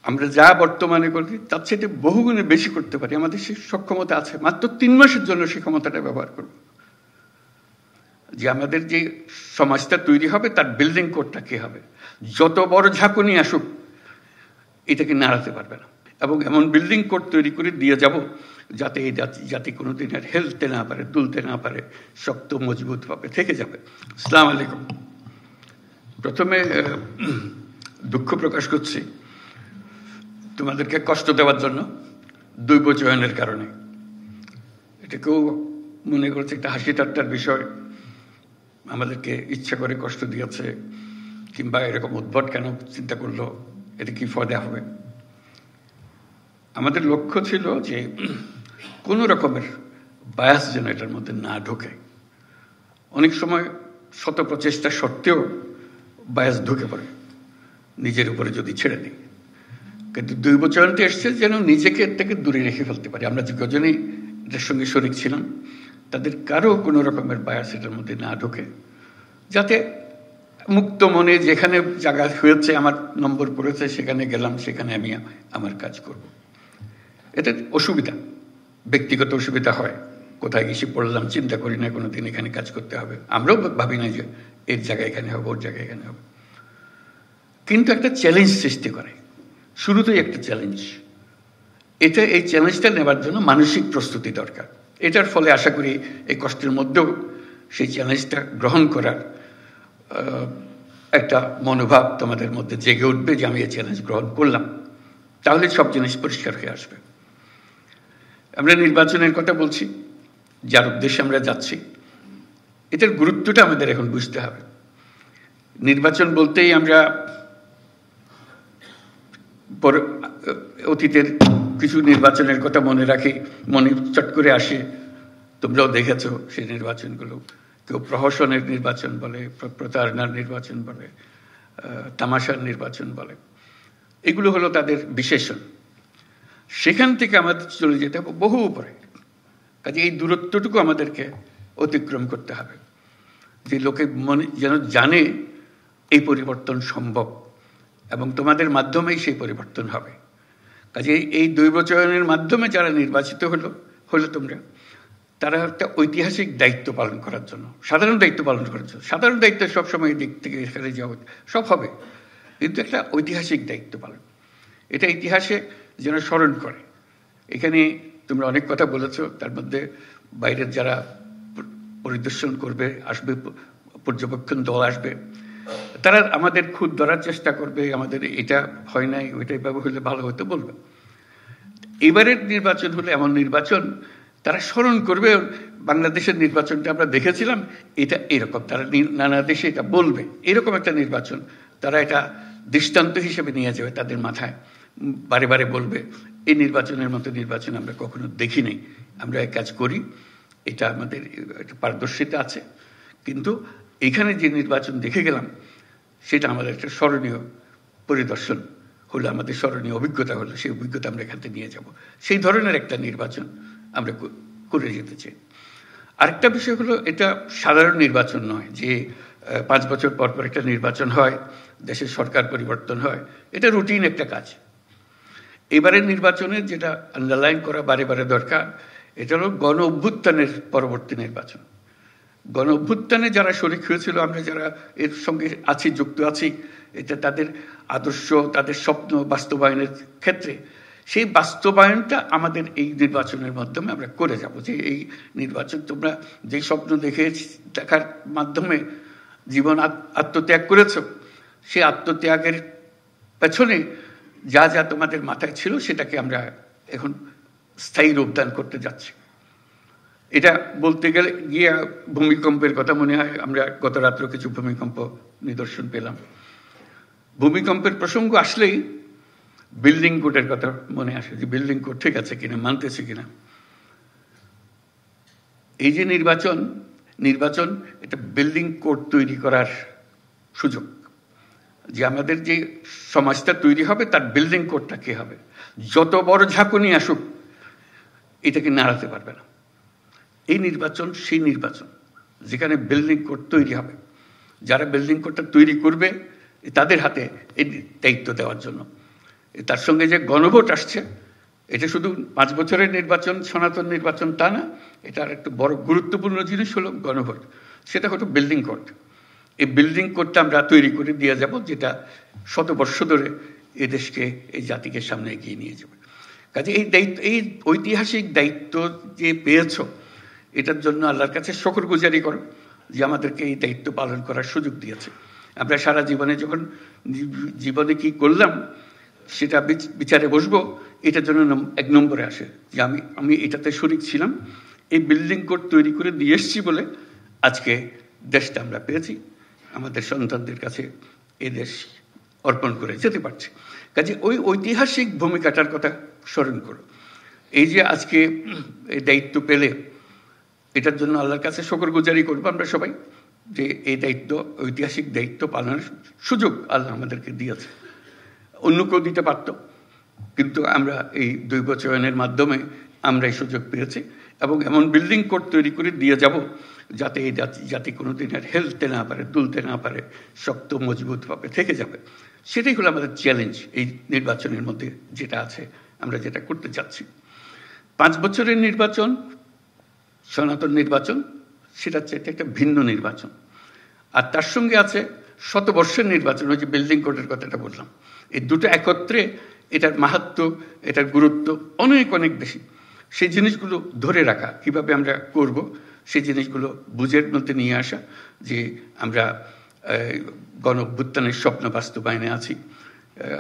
আমরা যা বর্তমানে করি তার চেয়ে বহুগুণে বেশি করতে পারি। আমাদের সেই সক্ষমতা আছে। মাত্র 3 মাসের জন্য সেই ক্ষমতাটা ব্যবহার করব। যে আমাদের যে সমাজটা তৈরি হবে তার বিল্ডিং কোডটা কি হবে, যত বড় ঝাঁকুনি আসুক এটাকে নাড়াতে পারবে না। এবং এমন বিল্ডিং কোড তৈরি করে দিয়ে যাব যাতে এই জাতি কোনোদিন আর হেলতে না পারে, তুলতে না পারে, শক্ত মজবুতভাবে থেকে যাবে। আসসালামু আলাইকুম। প্রথমে দুঃখ প্রকাশ করছি তোমাদেরকে কষ্ট দেওয়ার জন্য, দৈব চয়নের কারণে। এটা কেউ মনে করছে একটা হাসি ঠাট্টার বিষয়, আমাদেরকে ইচ্ছা করে কষ্ট দিয়েছে, কিংবা এরকম উদ্ভট কেন চিন্তা করলো, এটা কি ফয়দা হবে। আমাদের লক্ষ্য ছিল যে কোনো রকমের বায়াস যেন এটার মধ্যে না ঢোকে। অনেক সময় শত প্রচেষ্টা সত্ত্বেও বায়াস ঢুকে পড়ে নিজের উপরে যদি ছেড়ে দিই। কিন্তু দৈব চয়নতে এসছে যেন নিজেকে এর থেকে দূরে রেখে ফেলতে পারি। আমরা যে কজনেই এটার সঙ্গে শরিক ছিলাম তাদের কারো কোনো রকমের বায়াস এটার মধ্যে না ঢোকে, যাতে মুক্ত মনে যেখানে জায়গা হয়েছে, আমার নম্বর পড়েছে, সেখানে গেলাম, সেখানে আমি আমার কাজ করব। এটা অসুবিধা, ব্যক্তিগত অসুবিধা হয়। কোথায় গেছি পড়লাম, চিন্তা করি না কোনোদিন এখানে কাজ করতে হবে। আমরাও ভাবি না যে এর জায়গায় এখানে হবে, ওর জায়গায় এখানে হবে। কিন্তু একটা চ্যালেঞ্জ সৃষ্টি করে, শুরুতেই একটা চ্যালেঞ্জ। এই চ্যালেঞ্জটা নেবার জন্য মানসিক প্রস্তুতি দরকার। এটার ফলে আশা করি এই কষ্টের মধ্যেও সেই চ্যালেঞ্জটা গ্রহণ করার একটা মনোভাব তোমাদের মধ্যে জেগে উঠবে যে আমি এই চ্যালেঞ্জ গ্রহণ করলাম। তাহলে সব জিনিস পরিষ্কার হয়ে আসবে। আমরা নির্বাচনের কথা বলছি, যার উদ্দেশ্যে আমরা যাচ্ছি, এটার গুরুত্বটা আমাদের এখন বুঝতে হবে। নির্বাচন বলতেই আমরা অতীতের কিছু নির্বাচনের কথা মনে রাখি, মনে চট করে আসে। তোমরাও দেখেছো সেই নির্বাচনগুলো। কেউ প্রহসনের নির্বাচন বলে, প্রতারণার নির্বাচন বলে, তামাশার নির্বাচন বলে। এগুলো হলো তাদের বিশেষণ। সেখান থেকে আমাদের চলে যেতে হবে বহু উপরে। কাজে এই দূরত্বটুকু আমাদেরকে অতিক্রম করতে হবে, যে লোকে মনে যেন জানে এই পরিবর্তন সম্ভব এবং তোমাদের মাধ্যমেই সেই পরিবর্তন হবে। কাজে এই দৈব চয়নের মাধ্যমে যারা নির্বাচিত হলো তোমরা, তারা একটা ঐতিহাসিক দায়িত্ব পালন করার জন্য, সাধারণ দায়িত্ব পালন করার জন্য। সাধারণ দায়িত্ব সবসময় এই দিক থেকে এখানে যাওয়া সব হবে, কিন্তু একটা ঐতিহাসিক দায়িত্ব পালন। এটা ইতিহাসে যেন স্মরণ করে। এখানে তোমরা অনেক কথা বলেছ, তার মধ্যে বাইরের যারা পরিদর্শন করবে আসবে, পর্যবেক্ষণ দল আসবে, তারা আমাদের খুদ ধরার চেষ্টা করবে, আমাদের এটা হয় নাই, ওইটাই ব্যবহার হলে ভালো হতো বলবে। এবারের নির্বাচন হলে এমন নির্বাচন, তারা স্মরণ করবে বাংলাদেশের নির্বাচনটা আমরা দেখেছিলাম, এটা এরকম। তারা নানা দেশে এটা বলবে, এরকম একটা নির্বাচন তারা এটা দৃষ্টান্ত হিসেবে নিয়ে যাবে তাদের মাথায়, বারে বারে বলবে এই নির্বাচনের মতো নির্বাচন আমরা কখনো দেখি নাই, আমরা এক কাজ করি, এটা আমাদের একটা পারদর্শিতা আছে, কিন্তু এখানে যে নির্বাচন দেখে গেলাম সেটা আমাদের একটা স্মরণীয় পরিদর্শন হলো, আমাদের স্মরণীয় অভিজ্ঞতা হলো, সেই অভিজ্ঞতা আমরা এখান থেকে নিয়ে যাব। সেই ধরনের একটা নির্বাচন আমরা করে যেতে চাই। আরেকটা বিষয় হলো, এটা সাধারণ নির্বাচন নয় যে 5 বছর পর পর একটা নির্বাচন হয়, দেশের সরকার পরিবর্তন হয়। এটা রুটিন একটা কাজ। এবারের নির্বাচনের যেটা আন্ডারলাইন করা বারে বারে দরকার, এটা হলো গণ অভ্যুত্থানের পরবর্তী নির্বাচন। গণ অভ্যুত্থানে যারা শরিক হয়েছিল, আমরা যারা এর সঙ্গে আছি, যুক্ত আছি, এটা তাদের আদর্শ, তাদের স্বপ্ন বাস্তবায়নের ক্ষেত্রে সেই বাস্তবায়নটা আমাদের এই নির্বাচনের মাধ্যমে আমরা করে যাব। যে এই নির্বাচন তোমরা যে স্বপ্ন দেখার মাধ্যমে জীবন আত্মত্যাগ করেছ, সেই আত্মত্যাগের পেছনে যা যা তোমাদের মাথায় ছিল সেটাকে আমরা এখন স্থায়ী রূপদান করতে যাচ্ছি। এটা বলতে গেলে গিয়ে ভূমিকম্পের কথা মনে হয়। আমরা গত রাত্রে কিছু ভূমিকম্প নিদর্শন পেলাম। ভূমিকম্পের প্রসঙ্গ আসলেই বিল্ডিং কোডের কথা মনে আসে, যে বিল্ডিং কোড ঠিক আছে কিনা, মানতেছে কিনা। এই যে নির্বাচন এটা বিল্ডিং কোড তৈরি করার সুযোগ, যে আমাদের যে সমাজটা তৈরি হবে তার বিল্ডিং কোডটা কি হবে, যত বড় ঝাঁকুনি আসুক এটাকে নাড়াতে পারবে না। এই নির্বাচন সেই নির্বাচন যেখানে বিল্ডিং কোড তৈরি হবে। যারা বিল্ডিং কোডটা তৈরি করবে তাদের হাতে এই দায়িত্ব দেওয়ার জন্য। তার সঙ্গে যে গণভোট আসছে, এটা শুধু 5 বছরের নির্বাচন, সনাতন নির্বাচন তা না, এটার একটা বড় গুরুত্বপূর্ণ জিনিস হলো গণভোট। সেটা হলো বিল্ডিং কোড। এই বিল্ডিং কোডটা আমরা তৈরি করে দিয়ে যাব, যেটা শতবর্ষ ধরে এই দেশকে, এই জাতিকে সামনে এগিয়ে নিয়ে যাবে। কাজে এই দায়িত্ব, এই ঐতিহাসিক দায়িত্ব যে পেয়েছ, এটার জন্য আল্লাহর কাছে শুকরগুজারি করো যে আমাদেরকে এই দায়িত্ব পালন করার সুযোগ দিয়েছে। আমরা সারা জীবনে যখন জীবনে কি করলাম সেটা বিচারে বসবো, এটার জন্য 1 নম্বরে আসে যে আমি এটাতে শরিক ছিলাম, এই বিল্ডিং কোড তৈরি করে দিয়ে এসছি বলে আজকে দেশটা আমরা পেয়েছি, আমাদের সন্তানদের কাছে এই দেশ অর্পণ করে যেতে পারছে। কাজে ওই ঐতিহাসিক ভূমিকাটার কথা স্মরণ করো। এই যে আজকে এই দায়িত্ব পেলে, এটার জন্য আল্লাহর কাছে শুকরগুজারি করবো আমরা সবাই, যে এই দায়িত্ব, ঐতিহাসিক দায়িত্ব পালনের সুযোগ আল্লাহ আমাদেরকে দিয়েছে। অন্য কেউ দিতে পারত, কিন্তু আমরা এই দৈবচয়নের মাধ্যমে আমরা এই সুযোগ পেয়েছি, এবং এমন বিল্ডিং কোড তৈরি করে দিয়ে যাব যাতে এই জাতি কোনোদিন আর হেলতে না পারে, তুলতে না পারে, শক্ত মজবুতভাবে থেকে যাবে। সেটাই হলো আমাদের চ্যালেঞ্জ এই নির্বাচনের মধ্যে যেটা আছে, আমরা যেটা করতে চাচ্ছি। 5 বছরের নির্বাচন, সনাতন নির্বাচন, সেটা হচ্ছে একটা ভিন্ন নির্বাচন। আর তার সঙ্গে আছে শতবর্ষের নির্বাচন, ওই যে বিল্ডিং কোডের কথাটা বললাম। এই দুটো একত্রে এটার মাহাত্ম্য, এটার গুরুত্ব অনেক অনেক বেশি। সেই জিনিসগুলো ধরে রাখা, কিভাবে আমরা করব, সেই জিনিসগুলো বুঝের মধ্যে নিয়ে আসা, যে আমরা গণঅভ্যুত্থানের স্বপ্ন বাস্তবায়নে আছি।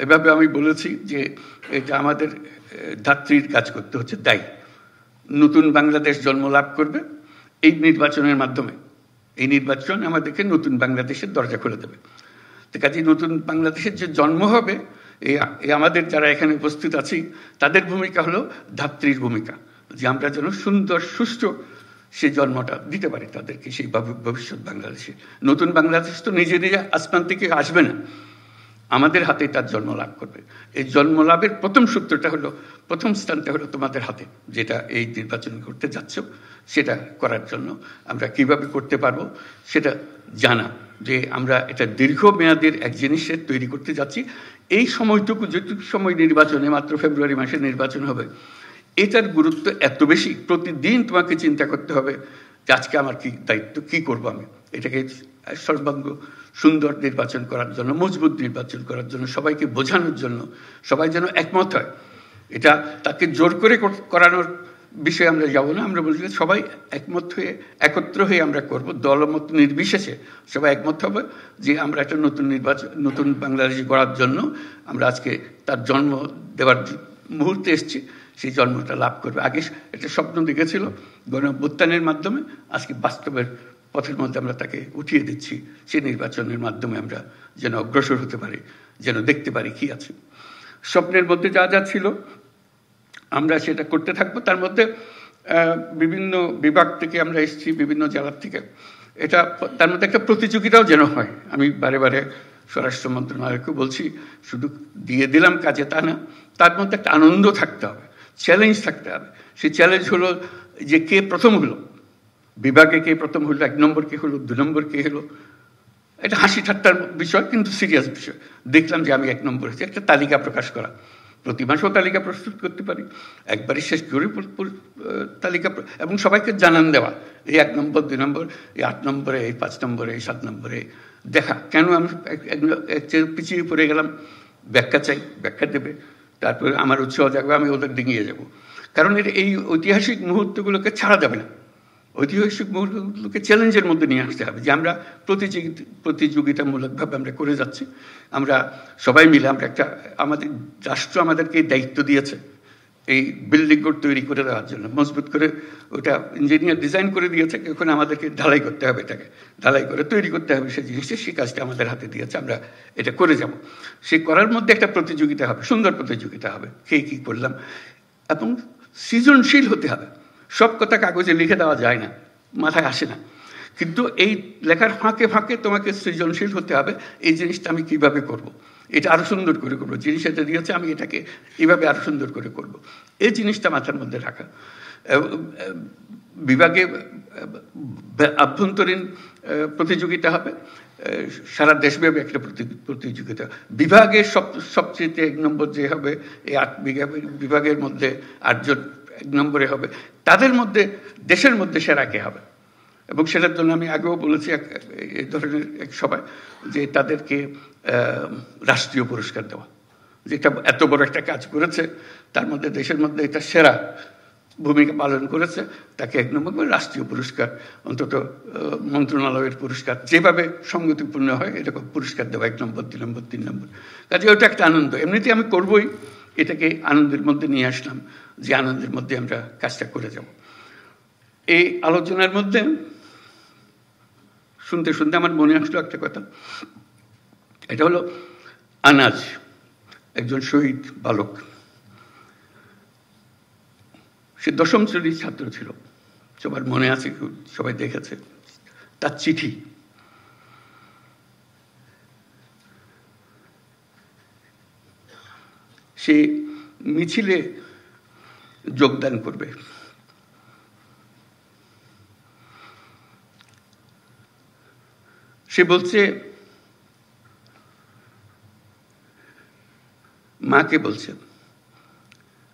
এভাবে আমি বলেছি যে এটা আমাদের ধাত্রীর কাজ করতে হচ্ছে, দায়ী। নতুন বাংলাদেশ জন্ম লাভ করবে এই নির্বাচনের মাধ্যমে। এই নির্বাচন আমাদেরকে নতুন বাংলাদেশের দরজা খুলে দেবে। তো কাজে নতুন বাংলাদেশের যে জন্ম হবে, এই আমাদের যারা এখানে উপস্থিত আছি তাদের ভূমিকা হলো ধাত্রীর ভূমিকা, যে আমরা যেন সুন্দর সুষ্ঠু সেই জন্মটা দিতে পারি তাদেরকে, সেই ভবিষ্যৎ বাংলাদেশে। নতুন বাংলাদেশ তো নিজে নিজে আসমান থেকে আসবে না, আমাদের হাতে তার জন্ম লাভ করবে। এই জন্ম লাভের প্রথম সূত্রটা হলো, প্রথম স্থানটা হলো তোমাদের হাতে, যেটা এই নির্বাচন করতে যাচ্ছ। সেটা করার জন্য আমরা কিভাবে করতে পারবো সেটা জানা, যে আমরা এটা দীর্ঘমেয়াদের এক জিনিসের তৈরি করতে যাচ্ছি। এই সময়টুকু, যেটুকু সময় নির্বাচনে, মাত্র ফেব্রুয়ারি মাসে নির্বাচন হবে, এটার গুরুত্ব এত বেশি, প্রতিদিন তোমাকে চিন্তা করতে হবে যে আজকে আমার কি দায়িত্ব, কি করব আমি এটাকে সর্বাঙ্গ সুন্দর নির্বাচন করার জন্য, মজবুত নির্বাচন করার জন্য, সবাইকে বোঝানোর জন্য, সবাই যেন একমত হয়। এটা তাকে জোর করে করানোর বিষয়ে আমরা যাব না। আমরা বলছি সবাই একমত হয়ে, একত্র হয়ে আমরা করব, দলমত নির্বিশেষে সবাই একমত হবে যে আমরা একটা নতুন নির্বাচন, নতুন বাংলাদেশ গড়ার জন্য আমরা আজকে তার জন্ম দেওয়ার মুহূর্তে এসেছি, সেই জন্মটা লাভ করবে। আগে একটা স্বপ্ন দেখেছিল গণঅভ্যুত্থানের মাধ্যমে, আজকে বাস্তবের পথের মধ্যে আমরা তাকে উঠিয়ে দিচ্ছি। সেই নির্বাচনের মাধ্যমে আমরা যেন অগ্রসর হতে পারি, যেন দেখতে পারি কি আছে। স্বপ্নের মধ্যে যা যা ছিল আমরা সেটা করতে থাকবো। তার মধ্যে বিভিন্ন বিভাগ থেকে আমরা এসেছি, বিভিন্ন জেলার থেকে। এটা তার মধ্যে একটা প্রতিযোগিতাও যেন হয়। আমি বারে বারে স্বরাষ্ট্র মন্ত্রণালয়কে বলছি, শুধু দিয়ে দিলাম কাজে তা না, তার মধ্যে একটা আনন্দ থাকতে হবে, চ্যালেঞ্জ থাকতে হবে। সেই চ্যালেঞ্জ হলো যে কে প্রথম হলো, বিভাগে কে প্রথম হলো, 1 নম্বর কে হলো, 2 নম্বর কে হলো। এটা হাসি ঠাট্টার বিষয়, কিন্তু সিরিয়াস বিষয়। দেখলাম যে আমি 1 নম্বর হয়েছি, একটা তালিকা প্রকাশ করা। প্রতি মাসেও তালিকা প্রস্তুত করতে পারি, একবারই শেষ করে তালিকা, এবং সবাইকে জানান দেওয়া, এই 1 নম্বর, 2 নম্বর, এই 8 নম্বরে, এই 5 নম্বরে, এই 7 নম্বরে। দেখা কেন আমি পিছিয়ে পড়ে গেলাম, ব্যাখ্যা চাই, ব্যাখ্যা দেবে। তারপরে আমার উৎসাহ জাগবে, আমি ওদের ডিঙিয়ে যাব। কারণ এই ঐতিহাসিক মুহূর্তগুলোকে ছাড়া যাবে না, ঐতিহাসিক মুহূর্তগুলোকে চ্যালেঞ্জের মধ্যে নিয়ে আসতে হবে, যে আমরা প্রতিযোগিতামূলকভাবে আমরা করে যাচ্ছি। আমরা সবাই মিলে, আমরা একটা, আমাদের রাষ্ট্র আমাদেরকে দায়িত্ব দিয়েছে এই বিল্ডিং কোড তৈরি করে দেওয়ার জন্য, মজবুত করে ওটা ইঞ্জিনিয়ার ডিজাইন করে দিয়েছে। এখন আমাদেরকে ঢালাই করতে হবে, এটাকে ঢালাই করে তৈরি করতে হবে সেই জিনিসটা। সেই কাজটা আমাদের হাতে দিয়েছে, আমরা এটা করে যাব। সেই করার মধ্যে একটা প্রতিযোগিতা হবে, সুন্দর প্রতিযোগিতা হবে, কে কী করলাম, এবং সৃজনশীল হতে হবে। সব কথা কাগজে লিখে দেওয়া যায় না, মাথায় আসে না, কিন্তু এই লেখার ফাঁকে ফাঁকে তোমাকে সৃজনশীল হতে হবে। এই জিনিসটা আমি কিভাবে করব, এটা আরো সুন্দর করে করবো, জিনিস এটা দিয়েছে আমি এটাকে এইভাবে আরো সুন্দর করে করব, এই জিনিসটা মাথার মধ্যে রাখা। বিভাগে আভ্যন্তরীণ প্রতিযোগিতা হবে, সারা দেশব্যাপী একটা প্রতিযোগিতা। বিভাগের সবচেয়ে 1 নম্বর যে হবে, এই 8 বিভাগের মধ্যে 8 জন 1 নম্বরে হবে, তাদের মধ্যে দেশের মধ্যে সেরা কে হবে। এবং সেটার জন্য আমি আগেও বলেছি এই ধরনের এক সভায় যে তাদেরকে রাষ্ট্রীয় পুরস্কার দেওয়া, যেটা এত বড় একটা কাজ করেছে, তার মধ্যে দেশের মধ্যে এটা সেরা ভূমিকা পালন করেছে, তাকে 1 নম্বর করে রাষ্ট্রীয় পুরস্কার, অন্তত মন্ত্রণালয়ের পুরস্কার যেভাবে সঙ্গতিপূর্ণ হয় এরকম পুরস্কার দেওয়া, 1 নম্বর 2 নম্বর 3 নম্বর। কাজে ওটা একটা আনন্দ, এমনিতে আমি করবই, এটাকে আনন্দের মধ্যে নিয়ে আসলাম, যে আনন্দের মধ্যে আমরা কাজটা করে যাব। এই আলোচনার মধ্যে শুনতে শুনতে আমার মনে আসলো একটা কথা, এটা হলো আনাজ, একজন শহীদ বালক, সে দশম শ্রেণীর ছাত্র ছিল, সবার মনে আছে, সবাই দেখেছে তার চিঠি। সে মিছিলে যোগদান করবে, সে বলছে, মাকে বলছে,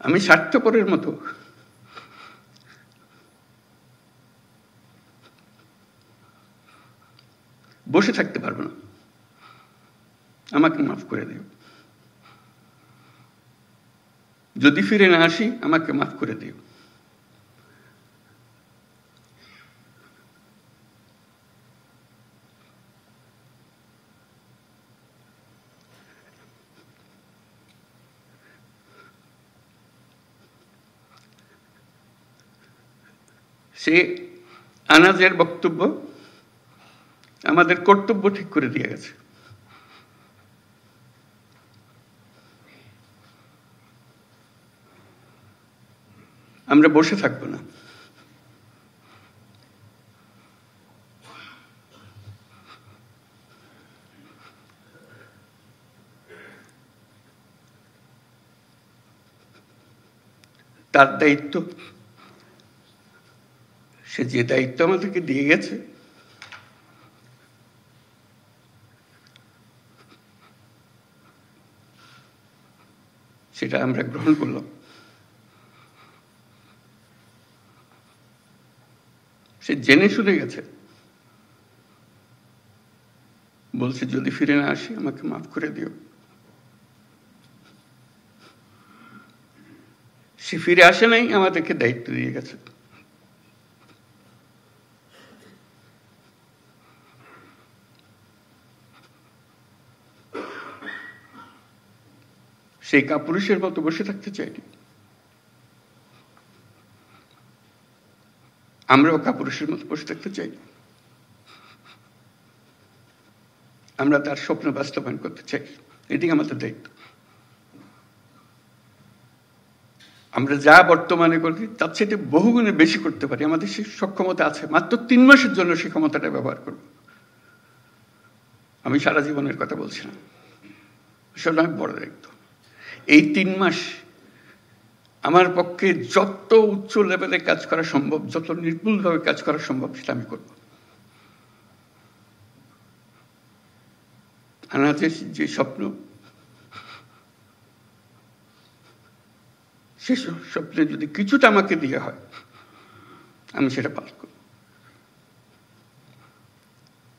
আমি স্বার্থপরের মতো বসে থাকতে পারবো না, আমাকে মাফ করে দিও, যদি ফিরে না আসি আমাকে মাফ করে দিও। সে আনাজের বক্তব্য আমাদের কর্তব্য ঠিক করে দিয়ে গেছে। আমরা বসে থাকবো না, তার দায়িত্ব, সে যে দায়িত্ব আমাদেরকে দিয়ে গেছে, সেটা আমরা গ্রহণ করলাম। সে জেনে শুনে গেছে, বলছে যদি ফিরে না আসি আমাকে মাফ করে দিও। সে ফিরে আসে নাই, আমাদেরকে দায়িত্ব দিয়ে গেছে। সেই কাপুরুষের মতো বসে থাকতে চাইনি, আমরাও কাপুরুষের মতো বসে থাকতে চাই, আমরা তার স্বপ্ন বাস্তবায়ন করতে চাই, এটি আমাদের দায়িত্ব। আমরা যা বর্তমানে করি তার চেয়ে বহুগুণে বেশি করতে পারি, আমাদের সেই সক্ষমতা আছে। মাত্র 3 মাসের জন্য সেই ক্ষমতাটা ব্যবহার করব। আমি সারা জীবনের কথা বলছি না, আসলে অনেক বড় দায়িত্ব। এই 3 মাস আমার পক্ষে যত উচ্চ লেভেলে কাজ করা সম্ভব, যত নির্ভুলভাবে কাজ করা সম্ভব, সেটা আমি করব। আনাজের যে স্বপ্ন, সে স্বপ্নে যদি কিছুটা আমাকে দিয়ে হয়, আমি সেটা পালন করব।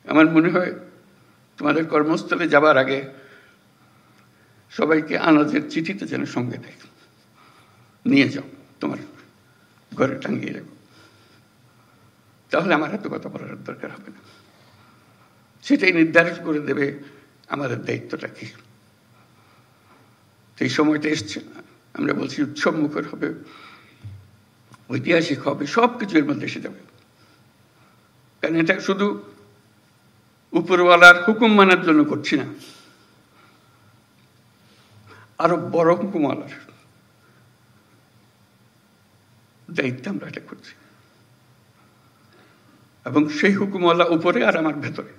আমার মনে হয় তোমাদের কর্মস্থলে যাবার আগে সবাইকে আনাজের চিঠিতে যেন সঙ্গে দেয়, নিয়ে যাও, তোমার ঘরে টাঙ্গিয়ে রাখো, তাহলে আমার এত কথা বলার দরকার হবে না। সেটাই নির্ধারিত করে দেবে আমাদের দায়িত্বটা কি। সেই সময়টা এসছে, আমরা বলছি উৎসব মুখর হবে, ঐতিহাসিক হবে, সবকিছু এর মধ্যে এসে যাবে। কারণ এটা শুধু উপরওয়ালার হুকুম মানার জন্য করছি না, আরো বড় হুকুমওয়ালার দায়িত্ব আমরা এটা করছি। এবং সেই হুকুমওয়ালা উপরে আর আমার ভেতরে,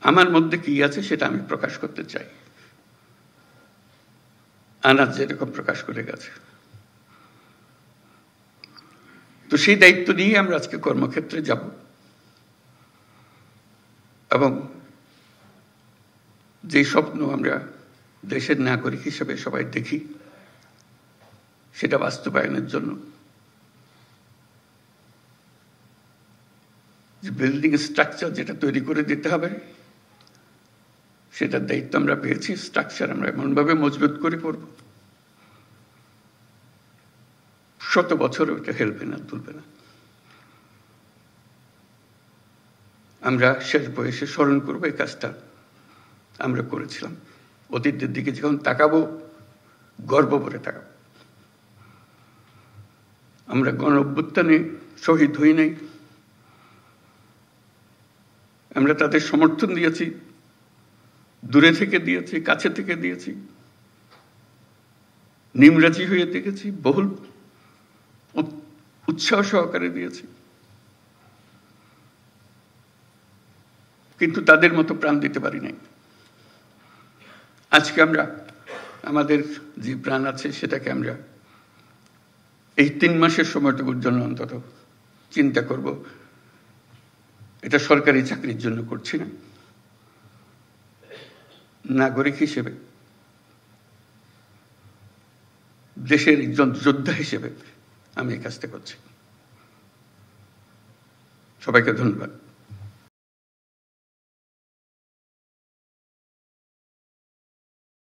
আমার মধ্যে কি আছে সেটা আমি প্রকাশ করতে চাই। আনাজ যেরকম প্রকাশ করে গেছে, তো সেই দায়িত্ব নিয়ে আমরা আজকে কর্মক্ষেত্রে যাব। এবং যে স্বপ্ন আমরা দেশের নাগরিক হিসেবে সবাই দেখি, সেটা বাস্তবায়নের জন্য যে বিল্ডিং স্ট্রাকচার যেটা তৈরি করে দিতে হবে, সেটার দায়িত্ব আমরা পেয়েছি। স্ট্রাকচার আমরা এমনভাবে মজবুত করে করব, শত বছর ওটা হেলবে না, তুলবে না। আমরা শেষ বয়সে স্মরণ করবো এই কাজটা আমরা করেছিলাম। অতীতের দিকে যখন তাকাবো, গর্ব করে তাকাবো। আমরা গণ অভ্যুত্থানে শহীদ হই নাই, আমরা তাদের সমর্থন দিয়েছি, দূরে থেকে দিয়েছি, কাছে থেকে দিয়েছি, নিমরাজি হয়ে দেখেছি, বহুল উৎসাহ সহকারে দিয়েছি, কিন্তু তাদের মতো প্রাণ দিতে পারি নাই। আজকে আমরা আমাদের যে প্রাণ আছে সেটাকে আমরা এই 3 মাসের সময়টুকুর জন্য অন্তত চিন্তা করব। এটা সরকারি চাকরির জন্য করছি না, নাগরিক হিসেবে, দেশের একজন যোদ্ধা হিসেবে আমি এই কাজটা করছি। সবাইকে ধন্যবাদ।